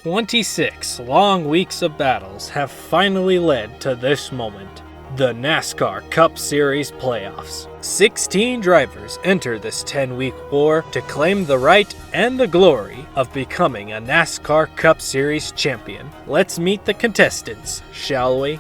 26 long weeks of battles have finally led to this moment, the NASCAR Cup Series Playoffs. 16 drivers enter this 10-week war to claim the right and the glory of becoming a NASCAR Cup Series champion. Let's meet the contestants, shall we?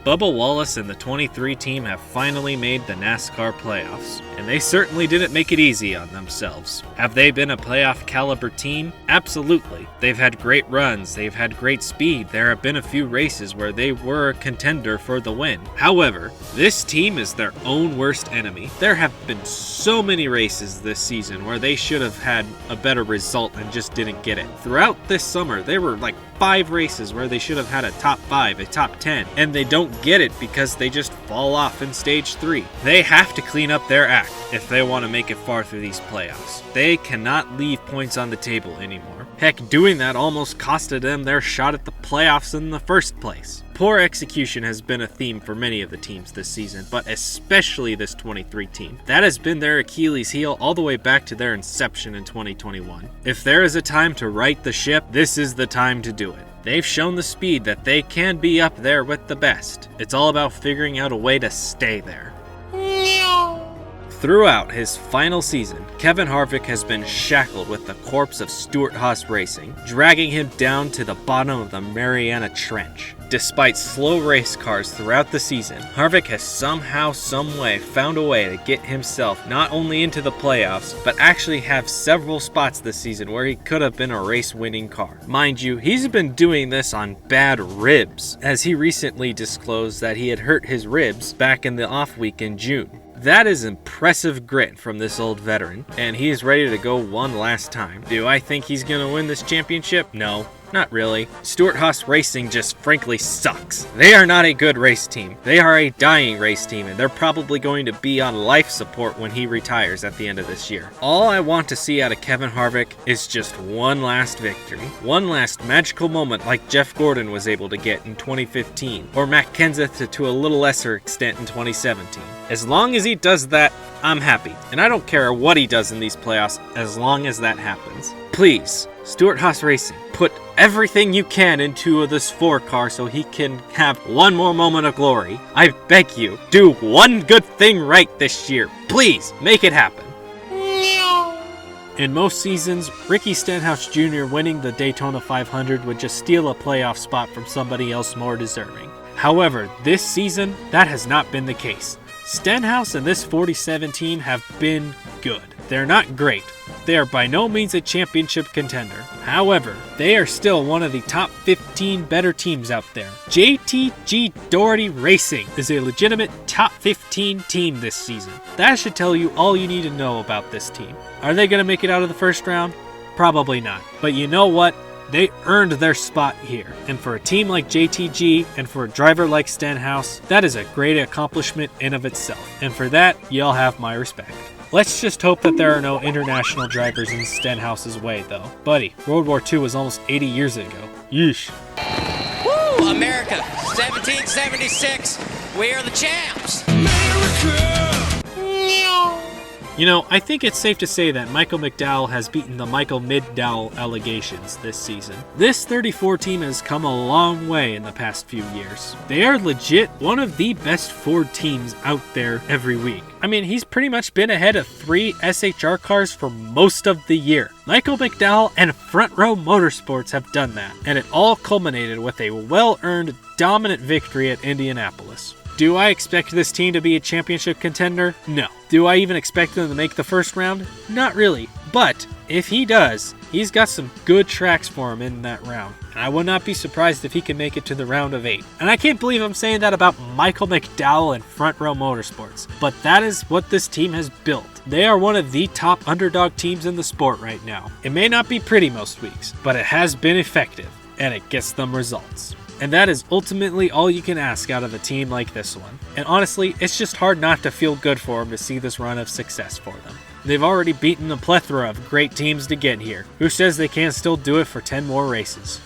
Bubba Wallace and the 23 team have finally made the NASCAR playoffs, and they certainly didn't make it easy on themselves. Have they been a playoff caliber team? Absolutely. They've had great runs, they've had great speed, there have been a few races where they were a contender for the win. However, this team is their own worst enemy. There have been so many races this season where they should have had a better result and just didn't get it. Throughout this summer, there were like 5 races where they should have had a top 5, a top 10, and they don't get it because they just fall off in stage 3. They have to clean up their act if they want to make it far through these playoffs. They cannot leave points on the table anymore. Heck, doing that almost costed them their shot at the playoffs in the first place. Poor execution has been a theme for many of the teams this season, but especially this 23 team. That has been their Achilles heel all the way back to their inception in 2021. If there is a time to right the ship, this is the time to do it. They've shown the speed that they can be up there with the best. It's all about figuring out a way to stay there. Throughout his final season, Kevin Harvick has been shackled with the corpse of Stewart-Haas Racing, dragging him down to the bottom of the Mariana Trench. Despite slow race cars throughout the season, Harvick has somehow, someway found a way to get himself not only into the playoffs, but actually have several spots this season where he could have been a race-winning car. Mind you, he's been doing this on bad ribs, as he recently disclosed that he had hurt his ribs back in the off week in June. That is impressive grit from this old veteran, and he is ready to go one last time. Do I think he's going to win this championship? No. Not really. Stewart-Haas Racing just frankly sucks. They are not a good race team. They are a dying race team, and they're probably going to be on life support when he retires at the end of this year. All I want to see out of Kevin Harvick is just one last victory. One last magical moment like Jeff Gordon was able to get in 2015, or Matt Kenseth to a little lesser extent in 2017. As long as he does that, I'm happy. And I don't care what he does in these playoffs as long as that happens. Please, Stewart-Haas Racing, put everything you can into this 4 car so he can have one more moment of glory. I beg you, do one good thing right this year. Please, make it happen. In most seasons, Ricky Stenhouse Jr. winning the Daytona 500 would just steal a playoff spot from somebody else more deserving. However, this season, that has not been the case. Stenhouse and this 47 team have been good. They're not great. They are by no means a championship contender. However, they are still one of the top 15 better teams out there. JTG Doherty Racing is a legitimate top 15 team this season. That should tell you all you need to know about this team. Are they going to make it out of the first round? Probably not. But you know what? They earned their spot here. And for a team like JTG and for a driver like Stenhouse, that is a great accomplishment in of itself. And for that, y'all have my respect. Let's just hope that there are no international drivers in Stenhouse's way, though. Buddy, World War II was almost 80 years ago. Yeesh. Woo! America, 1776. We are the champs. America! You know, I think it's safe to say that Michael McDowell has beaten the Michael Mid-Dowell allegations this season. This 34 team has come a long way in the past few years. They are legit one of the best Ford teams out there every week. I mean, he's pretty much been ahead of 3 SHR cars for most of the year. Michael McDowell and Front Row Motorsports have done that, and it all culminated with a well-earned, dominant victory at Indianapolis. Do I expect this team to be a championship contender? No. Do I even expect them to make the first round? Not really. But if he does, he's got some good tracks for him in that round. And I would not be surprised if he can make it to the round of 8. And I can't believe I'm saying that about Michael McDowell and Front Row Motorsports. But that is what this team has built. They are one of the top underdog teams in the sport right now. It may not be pretty most weeks, but it has been effective. And it gets them results. And that is ultimately all you can ask out of a team like this one. And honestly, it's just hard not to feel good for them to see this run of success for them. They've already beaten a plethora of great teams to get here. Who says they can't still do it for 10 more races?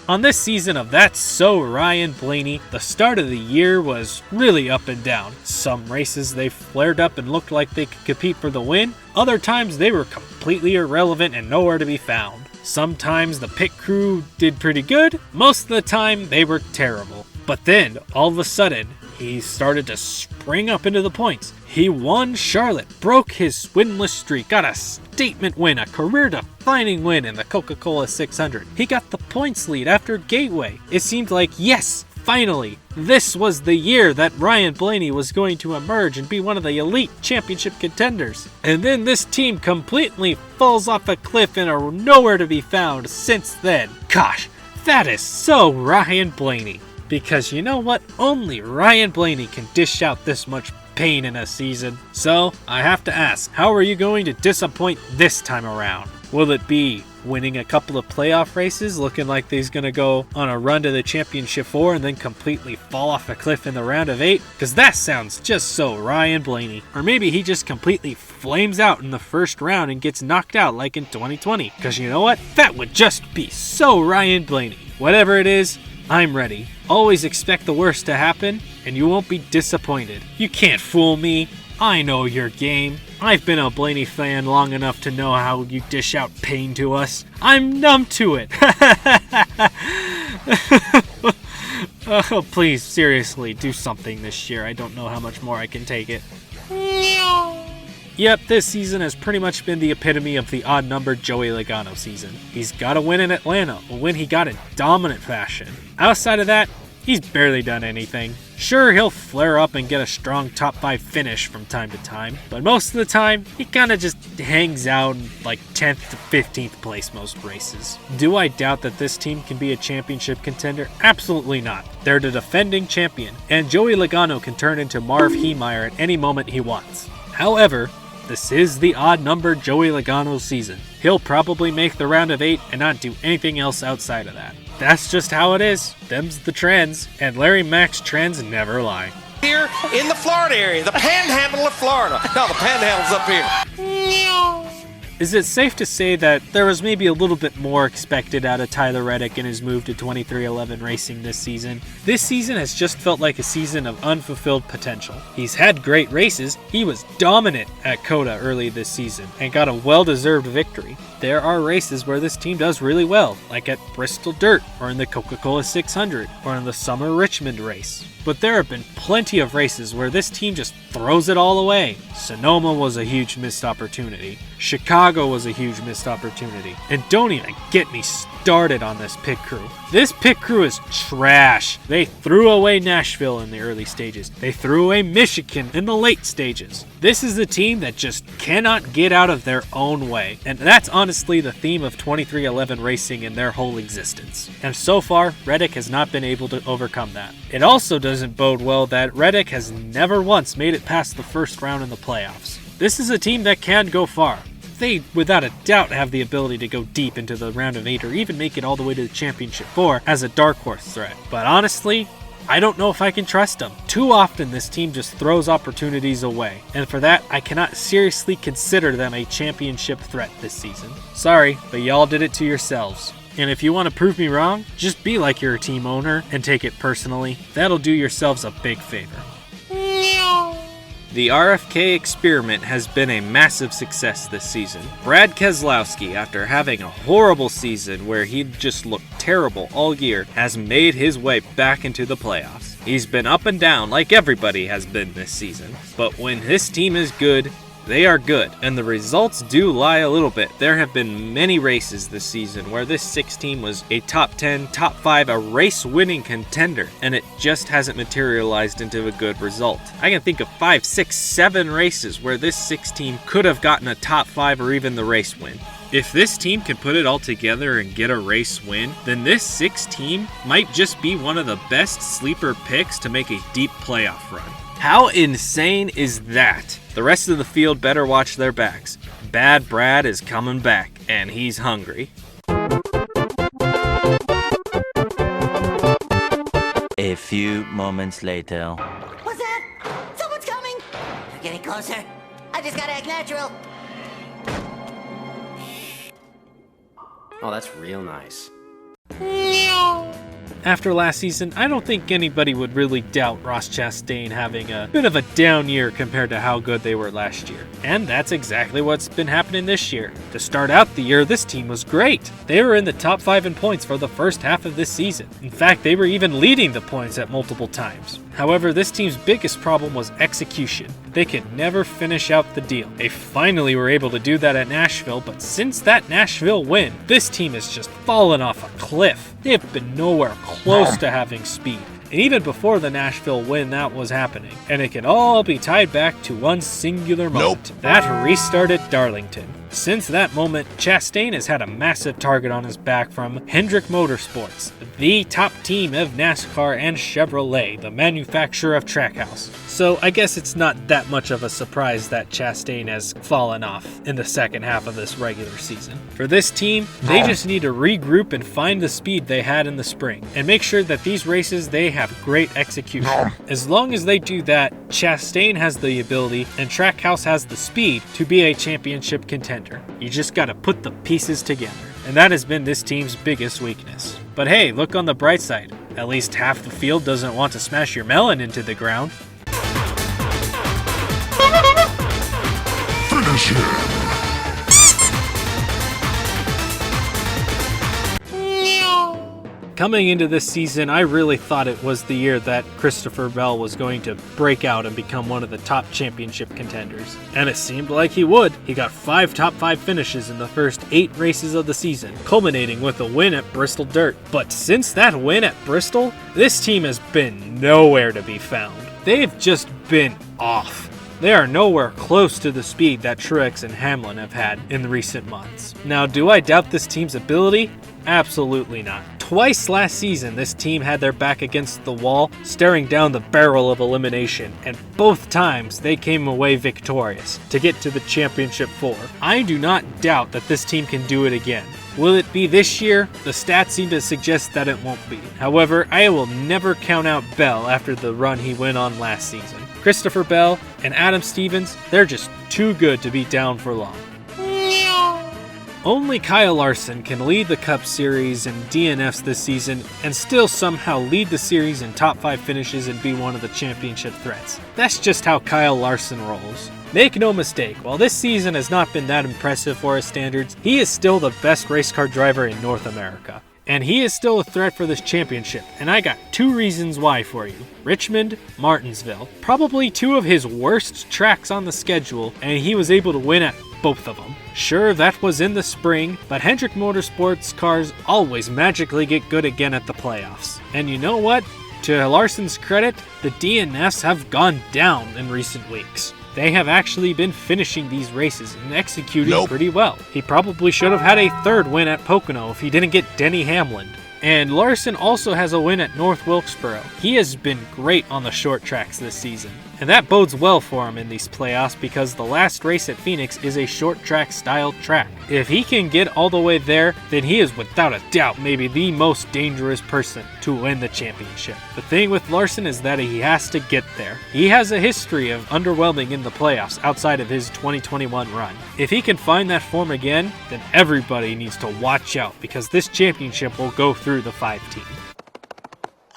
On this season of That's So Ryan Blaney, the start of the year was really up and down. Some races they flared up and looked like they could compete for the win. Other times they were completely irrelevant and nowhere to be found. Sometimes the pit crew did pretty good. Most of the time they were terrible. But then, all of a sudden, he started to spring up into the points. He won Charlotte, broke his winless streak, got a statement win, a career-defining win in the Coca-Cola 600. He got the points lead after Gateway. It seemed like, yes, finally, this was the year that Ryan Blaney was going to emerge and be one of the elite championship contenders. And then this team completely falls off a cliff and are nowhere to be found since then. Gosh, that is so Ryan Blaney. Because you know what? Only Ryan Blaney can dish out this much pain in a season. So, I have to ask, how are you going to disappoint this time around? Will it be winning a couple of playoff races, looking like he's going to go on a run to the championship 4 and then completely fall off a cliff in the round of 8? Because that sounds just so Ryan Blaney. Or maybe he just completely flames out in the first round and gets knocked out like in 2020. Because you know what? That would just be so Ryan Blaney. Whatever it is, I'm ready. Always expect the worst to happen, and you won't be disappointed. You can't fool me. I know your game. I've been a Blaney fan long enough to know how you dish out pain to us. I'm numb to it. Oh, please, seriously, do something this year. I don't know how much more I can take it. Yep, this season has pretty much been the epitome of the odd-numbered Joey Logano season. He's got a win in Atlanta, a win he got in dominant fashion. Outside of that, he's barely done anything. Sure, he'll flare up and get a strong top 5 finish from time to time, but most of the time, he kinda just hangs out in like 10th to 15th place most races. Do I doubt that this team can be a championship contender? Absolutely not. They're the defending champion, and Joey Logano can turn into Marv Heemeyer at any moment he wants. However, this is the odd-numbered Joey Logano season. He'll probably make the round of 8 and not do anything else outside of that. That's just how it is. Them's the trends, and Larry Mack's trends never lie. Here in the Florida area, the panhandle of Florida. No, the panhandle's up here. Is it safe to say that there was maybe a little bit more expected out of Tyler Reddick in his move to 2311 Racing this season? This season has just felt like a season of unfulfilled potential. He's had great races. He was dominant at COTA early this season and got a well-deserved victory. There are races where this team does really well, like at Bristol Dirt, or in the Coca-Cola 600, or in the Summer Richmond race. But there have been plenty of races where this team just throws it all away. Sonoma was a huge missed opportunity. Chicago was a huge missed opportunity. And don't even get me started on this pit crew. This pit crew is trash. They threw away Nashville in the early stages. They threw away Michigan in the late stages. This is a team that just cannot get out of their own way. And that's honestly the theme of 2311 Racing in their whole existence. And so far, Reddick has not been able to overcome that. It also doesn't bode well that Reddick has never once made it past the first round in the playoffs. This is a team that can go far. They, without a doubt, have the ability to go deep into the round of 8 or even make it all the way to the championship 4 as a dark horse threat. But honestly, I don't know if I can trust them. Too often this team just throws opportunities away, and for that, I cannot seriously consider them a championship threat this season. Sorry, but y'all did it to yourselves. And if you want to prove me wrong, just be like you're a team owner and take it personally. That'll do yourselves a big favor. The RFK experiment has been a massive success this season. Brad Keselowski, after having a horrible season where he just looked terrible all year, has made his way back into the playoffs. He's been up and down like everybody has been this season, but when his team is good, they are good, and the results do lie a little bit. There have been many races this season where this 6 team was a top 10, top 5, a race-winning contender, and it just hasn't materialized into a good result. I can think of 5, 6, 7 races where this 6 team could have gotten a top 5 or even the race win. If this team can put it all together and get a race win, then this 6 team might just be one of the best sleeper picks to make a deep playoff run. How insane is that? The rest of the field better watch their backs. Bad Brad is coming back, and he's hungry. A few moments later. What's that? Someone's coming! They're getting closer. I just gotta act natural. Oh, that's real nice. Meow. After last season, I don't think anybody would really doubt Ross Chastain having a bit of a down year compared to how good they were last year. And that's exactly what's been happening this year. To start out the year, this team was great. They were in the top 5 in points for the first half of this season. In fact, they were even leading the points at multiple times. However, this team's biggest problem was execution. They could never finish out the deal. They finally were able to do that at Nashville, but since that Nashville win, this team has just fallen off a cliff. They have been nowhere close to having speed. And even before the Nashville win, that was happening. And it can all be tied back to one singular moment. That restart at Darlington. Since that moment, Chastain has had a massive target on his back from Hendrick Motorsports, the top team of NASCAR, and Chevrolet, the manufacturer of Trackhouse. So I guess it's not that much of a surprise that Chastain has fallen off in the second half of this regular season. For this team, they just need to regroup and find the speed they had in the spring, and make sure that these races they have great execution. As long as they do that, Chastain has the ability and Trackhouse has the speed to be a championship contender. You just gotta put the pieces together. And that has been this team's biggest weakness. But hey, look on the bright side. At least half the field doesn't want to smash your melon into the ground. Finish him! Coming into this season, I really thought it was the year that Christopher Bell was going to break out and become one of the top championship contenders. And it seemed like he would. He got 5 top 5 finishes in the first 8 races of the season, culminating with a win at Bristol Dirt. But since that win at Bristol, this team has been nowhere to be found. They've just been off. They are nowhere close to the speed that Truex and Hamlin have had in the recent months. Now, do I doubt this team's ability? Absolutely not. Twice last season, this team had their back against the wall, staring down the barrel of elimination, and both times they came away victorious to get to the championship 4. I do not doubt that this team can do it again. Will it be this year? The stats seem to suggest that it won't be. However, I will never count out Bell after the run he went on last season. Christopher Bell and Adam Stevens, they're just too good to be down for long. Only Kyle Larson can lead the Cup Series in DNFs this season and still somehow lead the series in top 5 finishes and be one of the championship threats. That's just how Kyle Larson rolls. Make no mistake, while this season has not been that impressive for his standards, he is still the best race car driver in North America. And he is still a threat for this championship, and I got 2 reasons why for you. Richmond, Martinsville, probably 2 of his worst tracks on the schedule, and he was able to win at both of them. Sure, that was in the spring, but Hendrick Motorsports cars always magically get good again at the playoffs. And you know what? To Larson's credit, the DNFs have gone down in recent weeks. They have actually been finishing these races and executing pretty well. He probably should have had a 3rd win at Pocono if he didn't get Denny Hamlin. And Larson also has a win at North Wilkesboro. He has been great on the short tracks this season. And that bodes well for him in these playoffs because the last race at Phoenix is a short track style track. If he can get all the way there, then he is without a doubt maybe the most dangerous person to win the championship. The thing with Larson is that he has to get there. He has a history of underwhelming in the playoffs outside of his 2021 run. If he can find that form again, then everybody needs to watch out because this championship will go through the 5 team.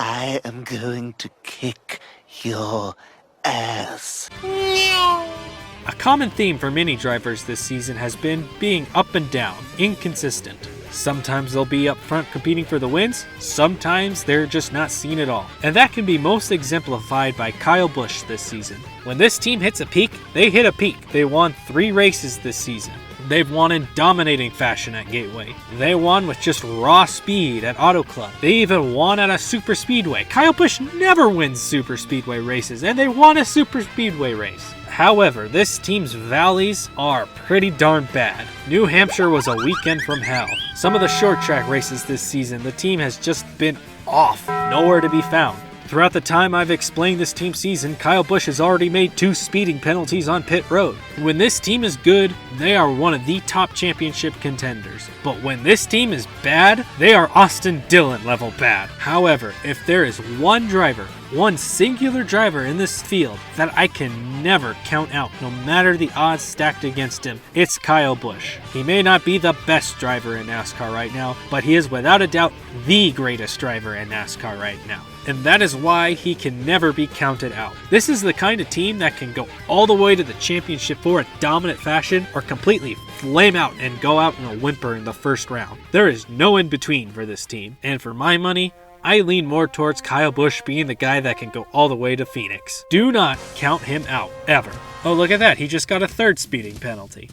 I am going to kick your ass. A common theme for many drivers this season has been being up and down, inconsistent. Sometimes they'll be up front competing for the wins, sometimes they're just not seen at all. And that can be most exemplified by Kyle Busch this season. When this team hits a peak, they hit a peak. They won 3 races this season. They've won in dominating fashion at Gateway. They won with just raw speed at Auto Club. They even won at a super speedway. Kyle Busch never wins super speedway races, and they won a super speedway race. However, this team's valleys are pretty darn bad. New Hampshire was a weekend from hell. Some of the short track races this season, the team has just been off, nowhere to be found. Throughout the time I've explained this team season, Kyle Busch has already made 2 speeding penalties on pit road. When this team is good, they are one of the top championship contenders. But when this team is bad, they are Austin Dillon level bad. However, if there is one driver one singular driver in this field that I can never count out, no matter the odds stacked against him. It's Kyle Busch. He may not be the best driver in NASCAR right now, but he is without a doubt the greatest driver in NASCAR right now. And that is why he can never be counted out. This is the kind of team that can go all the way to the championship for a dominant fashion, or completely flame out and go out in a whimper in the first round. There is no in between for this team. And for my money, I lean more towards Kyle Busch being the guy that can go all the way to Phoenix. Do not count him out, ever. Oh, look at that. He just got a third speeding penalty.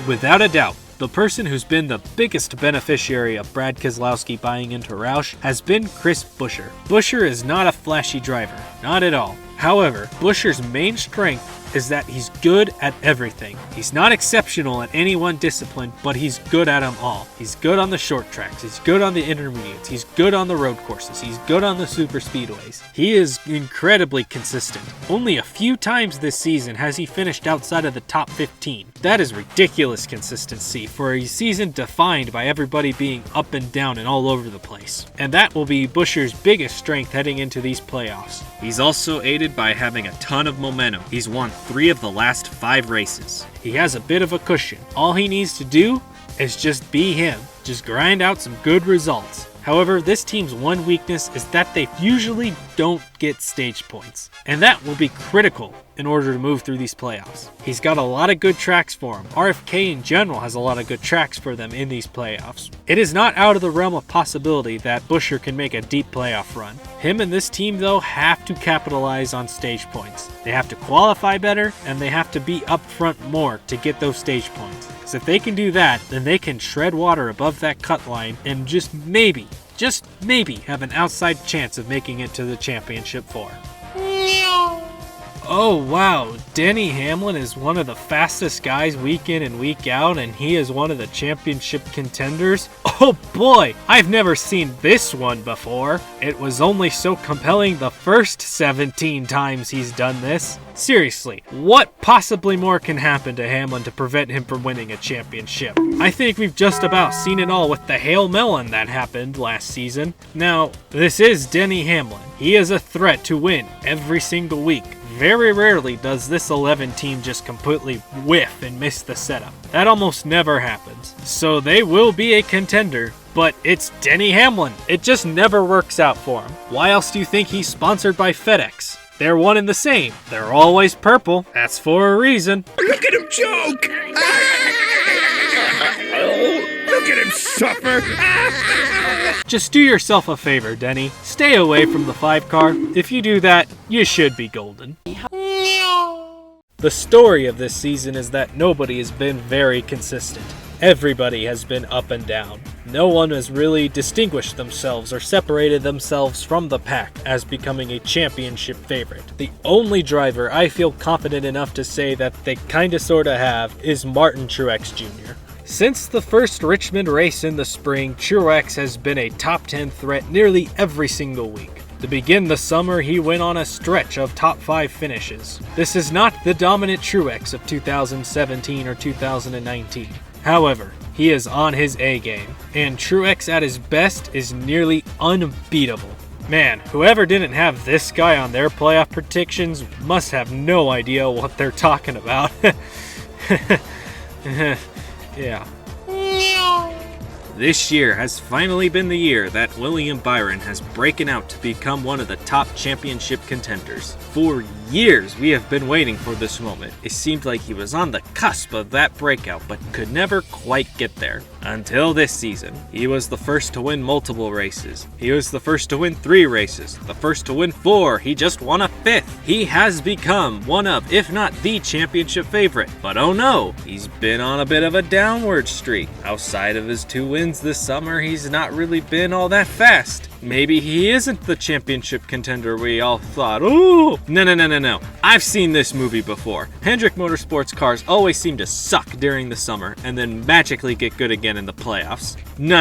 Without a doubt, the person who's been the biggest beneficiary of Brad Keselowski buying into Roush has been Chris Buescher. Buescher is not a flashy driver, not at all. However, Buescher's main strength is that he's good at everything. He's not exceptional at any one discipline, but he's good at them all. He's good on the short tracks, he's good on the intermediates, he's good on the road courses, he's good on the super speedways. He is incredibly consistent. Only a few times this season has he finished outside of the top 15. That is ridiculous consistency for a season defined by everybody being up and down and all over the place. And that will be Buescher's biggest strength heading into these playoffs. He's also aided by having a ton of momentum. He's won 3 of the last 5 races. He has a bit of a cushion. All he needs to do is just be him. Just grind out some good results. However, this team's one weakness is that they usually don't get stage points, and that will be critical in order to move through these playoffs. He's got a lot of good tracks for him. RFK in general has a lot of good tracks for them in these playoffs. It is not out of the realm of possibility that Buescher can make a deep playoff run. Him and this team, though, have to capitalize on stage points. They have to qualify better, and they have to be up front more to get those stage points. Because if they can do that, then they can tread water above that cut line and just maybe have an outside chance of making it to the championship 4. Oh wow, Denny Hamlin is one of the fastest guys week in and week out, and he is one of the championship contenders. Oh boy, I've never seen this one before. It was only so compelling the first 17 times he's done this. Seriously, what possibly more can happen to Hamlin to prevent him from winning a championship? I think we've just about seen it all with the Hail Melon that happened last season. Now, this is Denny Hamlin. He is a threat to win every single week. Very rarely does this 11 team just completely whiff and miss the setup. That almost never happens. So they will be a contender, but it's Denny Hamlin. It just never works out for him. Why else do you think he's sponsored by FedEx? They're one and the same. They're always purple. That's for a reason. Look at him choke! Look at him suffer! Just do yourself a favor, Denny. Stay away from the 5 car. If you do that, you should be golden. The story of this season is that nobody has been very consistent. Everybody has been up and down. No one has really distinguished themselves or separated themselves from the pack as becoming a championship favorite. The only driver I feel confident enough to say that they kinda sorta have is Martin Truex Jr. Since the first Richmond race in the spring, Truex has been a top 10 threat nearly every single week. To begin the summer, he went on a stretch of top 5 finishes. This is not the dominant Truex of 2017 or 2019. However, he is on his A game, and Truex at his best is nearly unbeatable. Man, whoever didn't have this guy on their playoff predictions must have no idea what they're talking about. Yeah. This year has finally been the year that William Byron has broken out to become one of the top championship contenders. For years, we have been waiting for this moment. It seemed like he was on the cusp of that breakout, but could never quite get there. Until this season. He was the first to win multiple races. He was the first to win 3 races. The first to win 4. He just won a 5th. He has become one of, if not the championship favorite. But oh no, he's been on a bit of a downward streak. Outside of his 2 wins this summer, he's not really been all that fast. Maybe he isn't the championship contender we all thought. Ooh! No. I've seen this movie before. Hendrick Motorsports cars always seem to suck during the summer and then magically get good again in the playoffs. No.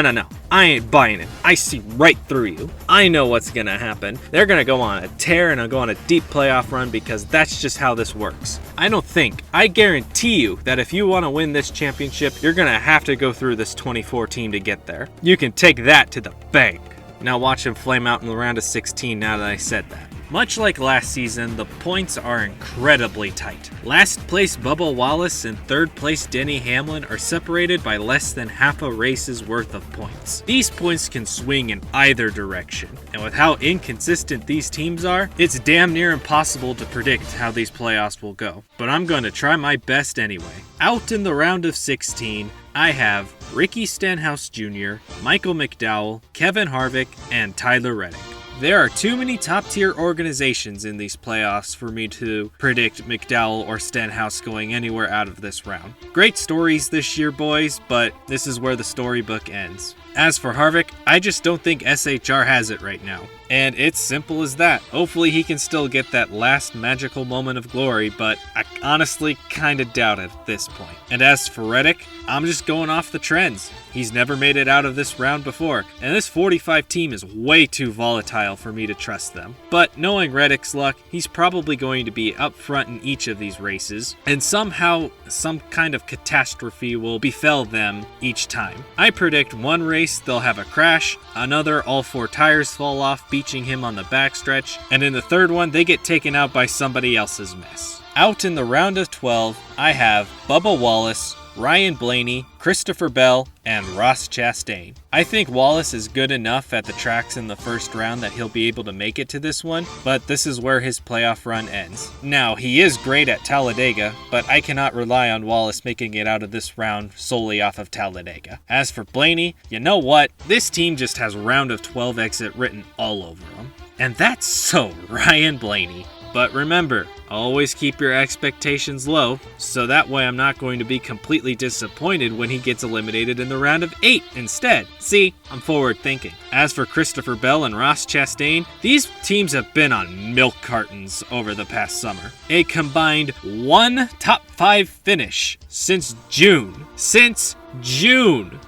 I ain't buying it. I see right through you. I know what's gonna happen. They're gonna go on a tear and go on a deep playoff run because that's just how this works. I guarantee you that if you want to win this championship, you're gonna have to go through this 24 team to get there. You can take that to the bank. Now watch him flame out in the round of 16 now that I said that. Much like last season, the points are incredibly tight. Last place Bubba Wallace and third place Denny Hamlin are separated by less than half a race's worth of points. These points can swing in either direction, and with how inconsistent these teams are, it's damn near impossible to predict how these playoffs will go. But I'm going to try my best anyway. Out in the round of 16, I have Ricky Stenhouse Jr., Michael McDowell, Kevin Harvick, and Tyler Reddick. There are too many top-tier organizations in these playoffs for me to predict McDowell or Stenhouse going anywhere out of this round. Great stories this year, boys, but this is where the storybook ends. As for Harvick, I just don't think SHR has it right now. And it's simple as that. Hopefully he can still get that last magical moment of glory, but I honestly kinda doubt it at this point. And as for Reddick, I'm just going off the trends. He's never made it out of this round before, and this 45 team is way too volatile for me to trust them. But knowing Reddick's luck, he's probably going to be up front in each of these races, and somehow some kind of catastrophe will befell them each time. I predict one race they'll have a crash, another all 4 tires fall off, beaching him on the backstretch, and in the third one they get taken out by somebody else's mess. Out in the round of 12, I have Bubba Wallace, Ryan Blaney, Christopher Bell, and Ross Chastain. I think Wallace is good enough at the tracks in the first round that he'll be able to make it to this one, but this is where his playoff run ends. Now, he is great at Talladega, but I cannot rely on Wallace making it out of this round solely off of Talladega. As for Blaney, you know what? This team just has round of 12 exit written all over them. And that's so Ryan Blaney. But remember, always keep your expectations low, so that way I'm not going to be completely disappointed when he gets eliminated in the round of 8 instead. See, I'm forward thinking. As for Christopher Bell and Ross Chastain, these teams have been on milk cartons over the past summer. A combined 1 top 5 finish since June.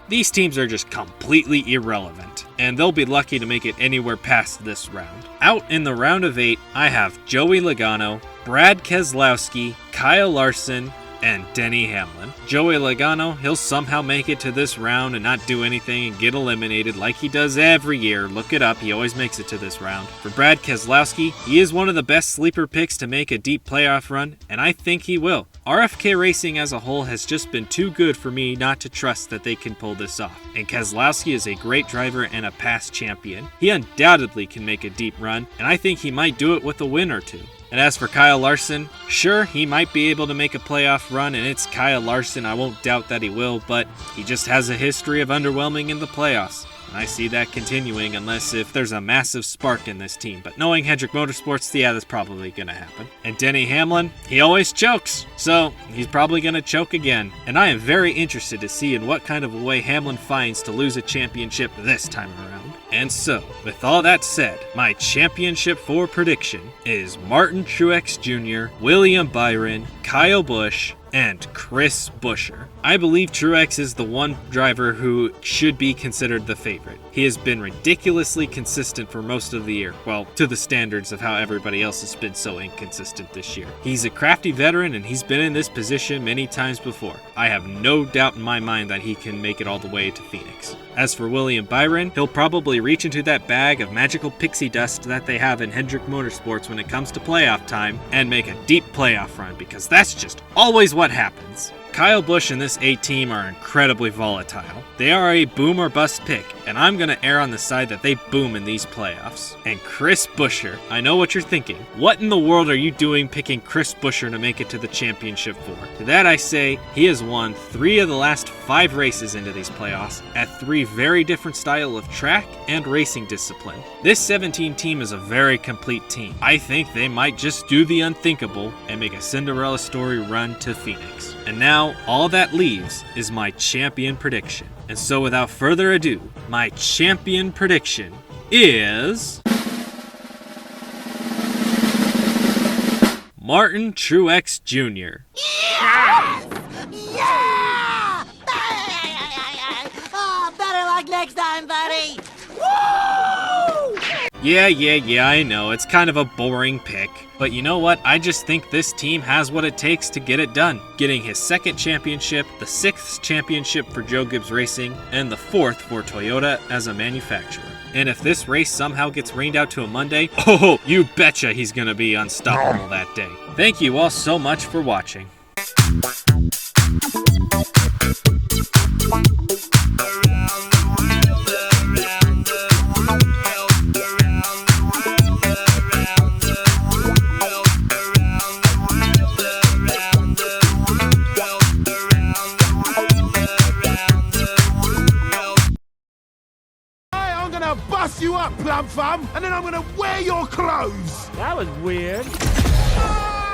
These teams are just completely irrelevant, and they'll be lucky to make it anywhere past this round. Out in the round of 8, I have Joey Logano, Brad Keselowski, Kyle Larson, and Denny Hamlin. Joey Logano, he'll somehow make it to this round and not do anything and get eliminated like he does every year. Look it up, he always makes it to this round. For Brad Keselowski, he is one of the best sleeper picks to make a deep playoff run, and I think he will. RFK Racing as a whole has just been too good for me not to trust that they can pull this off, and Keselowski is a great driver and a past champion. He undoubtedly can make a deep run, and I think he might do it with a win or two. And as for Kyle Larson, sure, he might be able to make a playoff run, and it's Kyle Larson, I won't doubt that he will, but he just has a history of underwhelming in the playoffs. And I see that continuing unless if there's a massive spark in this team. But knowing Hendrick Motorsports, yeah, that's probably going to happen. And Denny Hamlin, he always chokes, so he's probably going to choke again. And I am very interested to see in what kind of a way Hamlin finds to lose a championship this time around. And so, with all that said, my championship 4 prediction is Martin Truex Jr., William Byron, Kyle Busch, and Chris Buescher. I believe Truex is the one driver who should be considered the favorite. He has been ridiculously consistent for most of the year, well, to the standards of how everybody else has been so inconsistent this year. He's a crafty veteran and he's been in this position many times before. I have no doubt in my mind that he can make it all the way to Phoenix. As for William Byron, he'll probably reach into that bag of magical pixie dust that they have in Hendrick Motorsports when it comes to playoff time and make a deep playoff run, because that's just always what happens. Kyle Busch and this A team are incredibly volatile. They are a boom or bust pick, and I'm going to err on the side that they boom in these playoffs. And Chris Buescher, I know what you're thinking. What in the world are you doing picking Chris Buescher to make it to the championship 4? To that I say, he has won 3 of the last 5 races into these playoffs at 3 very different styles of track and racing discipline. This 17 team is a very complete team. I think they might just do the unthinkable and make a Cinderella story run to Phoenix. And now, all that leaves is my champion prediction. And so without further ado, my champion prediction is Martin Truex Jr. Yeah! Oh, better luck next time, buddy! Woo! Yeah, I know, it's kind of a boring pick. But you know what? I just think this team has what it takes to get it done. Getting his 2nd championship, the 6th championship for Joe Gibbs Racing, and the 4th for Toyota as a manufacturer. And if this race somehow gets rained out to a Monday, oh, you betcha he's gonna be unstoppable that day. Thank you all so much for watching. I'm gonna bust you up, plum thumb, and then I'm gonna wear your clothes. That was weird.